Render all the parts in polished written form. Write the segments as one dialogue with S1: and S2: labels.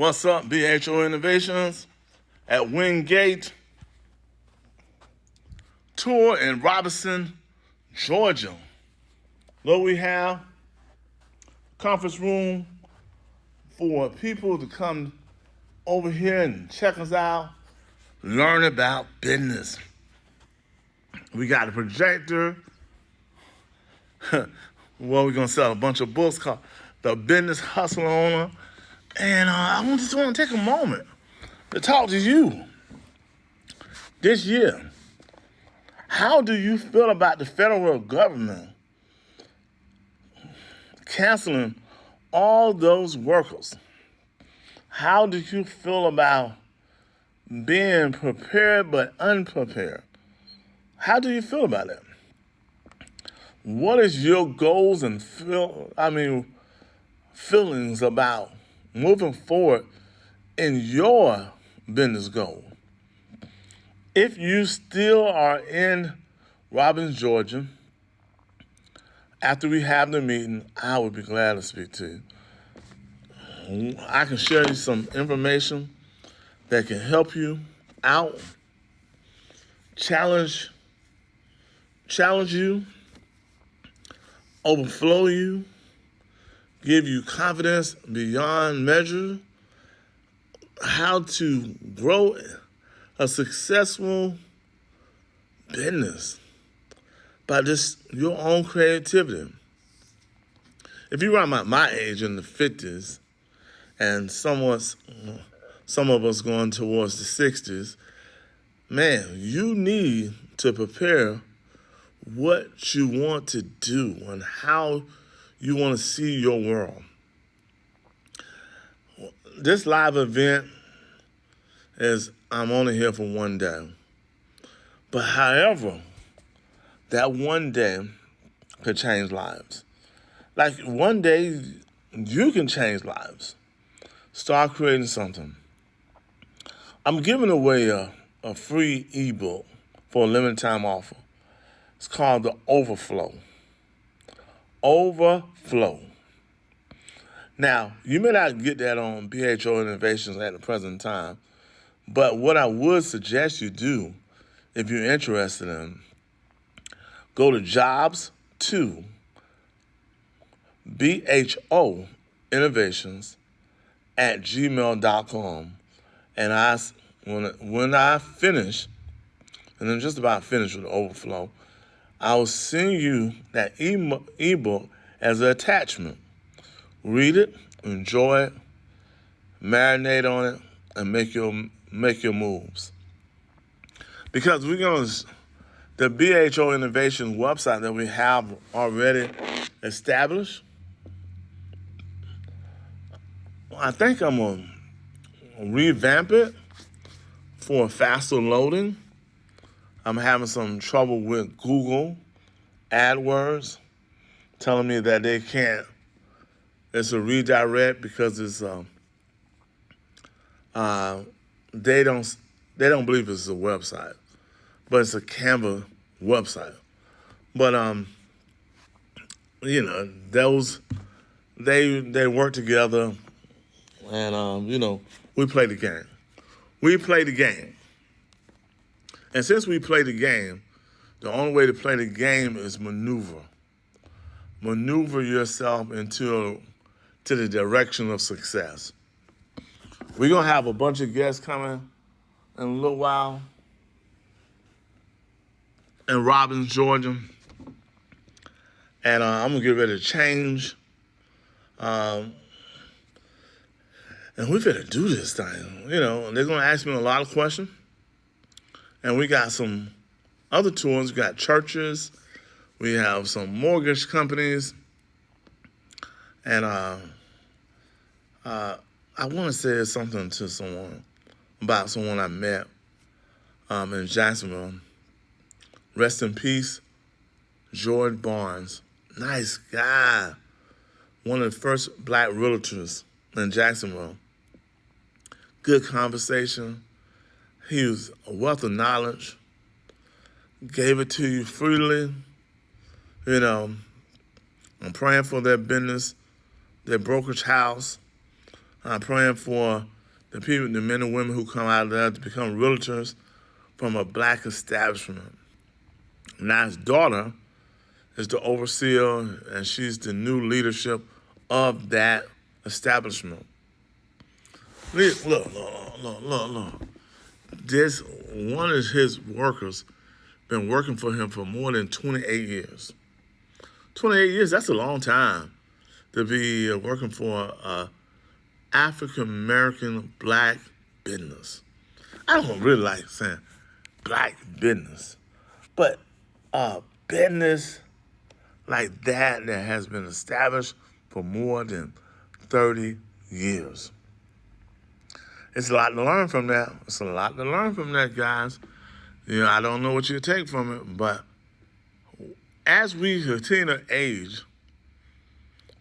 S1: What's up, BHO Innovations at Wingate Tour in Robinson, Georgia. Look, we have a conference room for people to come over here and check us out, learn about business. We got a projector. Well, we're going to sell a bunch of books called The Business Hustle Owner. And I just want to take a moment to talk to you this year. How do you feel about the federal government canceling all those workers? How do you feel about being prepared but unprepared? How do you feel about that? What is your goals and feelings about moving forward in your business goal? If you still are in Robbins, Georgia, after we have the meeting, I would be glad to speak to you. I can share you some information that can help you out, challenge you, overflow you, give you confidence beyond measure, how to grow a successful business by just your own creativity. If you're around my age in the 50s and some of us going towards the 60s, man, you need to prepare what you want to do and how you want to see your world. This live event is, I'm only here for one day. But however, that one day could change lives. Like one day, you can change lives. Start creating something. I'm giving away a free ebook for a limited time offer. It's called The Overflow. Overflow. Now, you may not get that on BHO Innovations at the present time, but what I would suggest you do, if you're interested in, go to jobs to BHO Innovations at gmail.com. And when I finish, and I'm just about finished with the Overflow, I will send you that ebook as an attachment. Read it, enjoy it, marinate on it, and make your moves. Because the BHO Innovation website that we have already established, I think I'm going to revamp it for faster loading. I'm having some trouble with Google AdWords telling me that they can't. It's a redirect because it's they don't believe it's a website, but it's a Canva website. But those they work together, and we play the game. We play the game. And since we play the game, the only way to play the game is maneuver. Maneuver yourself into the direction of success. We're going to have a bunch of guests coming in a little while in Robbins, Georgia. And I'm going to get ready to change. And we better do this thing. They're going to ask me a lot of questions. And we got some other tours. We got churches. We have some mortgage companies. And I want to say something to someone about someone I met in Jacksonville. Rest in peace, George Barnes. Nice guy. One of the first black realtors in Jacksonville. Good conversation. He was a wealth of knowledge. Gave it to you freely. I'm praying for their business, their brokerage house. I'm praying for the people, the men and women who come out of there to become realtors from a black establishment. Now his daughter is the overseer, and she's the new leadership of that establishment. Look. This one of his workers been working for him for more than 28 years. 28 years, that's a long time to be working for a African-American black business. I don't really like saying black business, but a business like that has been established for more than 30 years. It's a lot to learn from that. It's a lot to learn from that, guys. I don't know what you take from it, but as we continue to age,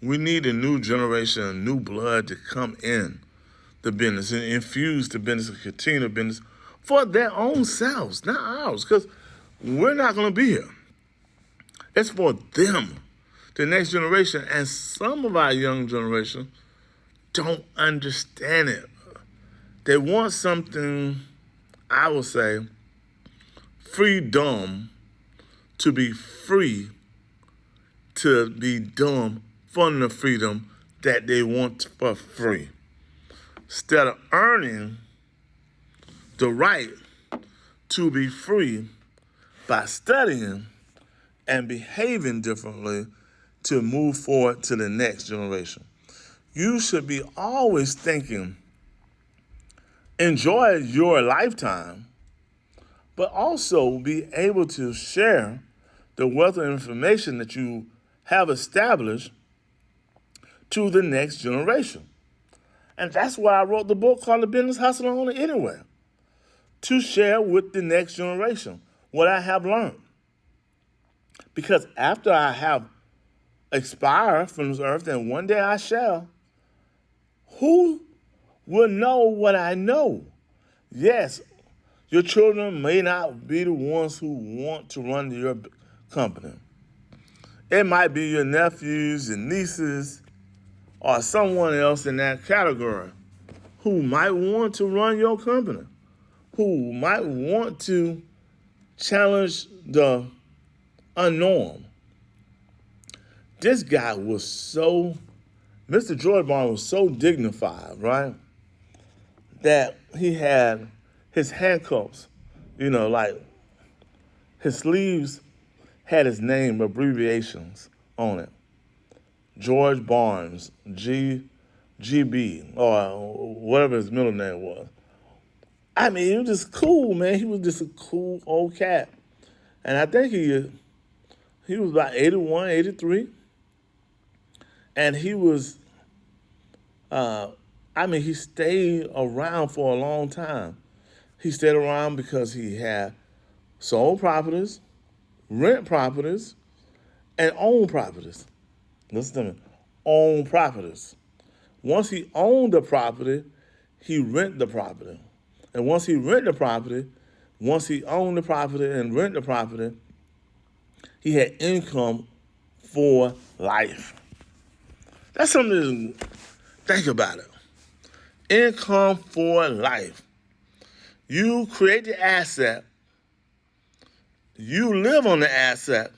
S1: we need a new generation, new blood to come in the business and infuse the business and continue the business for their own selves, not ours, because we're not going to be here. It's for them, the next generation. And some of our young generation don't understand it. They want something, I would say, freedom, to be free, to be dumb from the freedom that they want for free. Instead of earning the right to be free by studying and behaving differently to move forward to the next generation. You should be always thinking, enjoy your lifetime, but also be able to share the wealth of information that you have established to the next generation. And that's why I wrote the book called The Business Hustle Owner Anywhere, to share with the next generation what I have learned. Because after I have expired from this earth, and one day I shall, who will know what I know? Yes, your children may not be the ones who want to run your company. It might be your nephews and nieces or someone else in that category who might want to run your company, who might want to challenge the unknown. This guy was Mr. George Barnes was so dignified, right, that he had his handcuffs, like his sleeves had his name abbreviations on it. George Barnes, GB, or whatever his middle name was. I mean, he was just cool, man. He was just a cool old cat. And I think he was about 81, 83. And he was, he stayed around for a long time. He stayed around because he had sold properties, rent properties, and owned properties. Listen to me, owned properties. Once he owned the property, he rented the property. And once he owned the property and rented the property, he had income for life. That's something to think about it. Income for life. You create the asset. You live on the asset.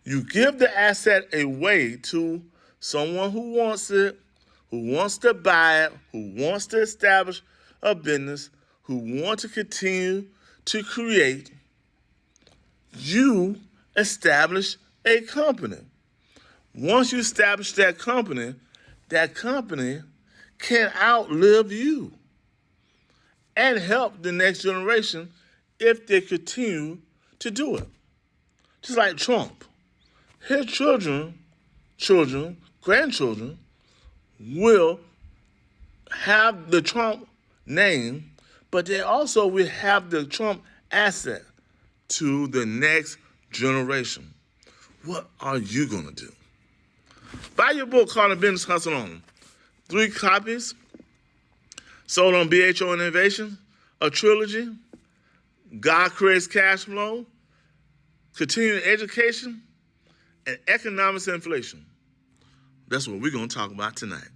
S1: You give the asset away to someone who wants it, who wants to buy it, who wants to establish a business, who wants to continue to create. You establish a company. Once you establish that company can outlive you and help the next generation if they continue to do it. Just like Trump. His children, grandchildren will have the Trump name, but they also will have the Trump asset to the next generation. What are you going to do? Buy your book called The Business Hustle Owner. 3 copies sold on BHO Innovation, a trilogy, God Creates Cash Flow, Continuing Education, and Economics and Inflation. That's what we're going to talk about tonight.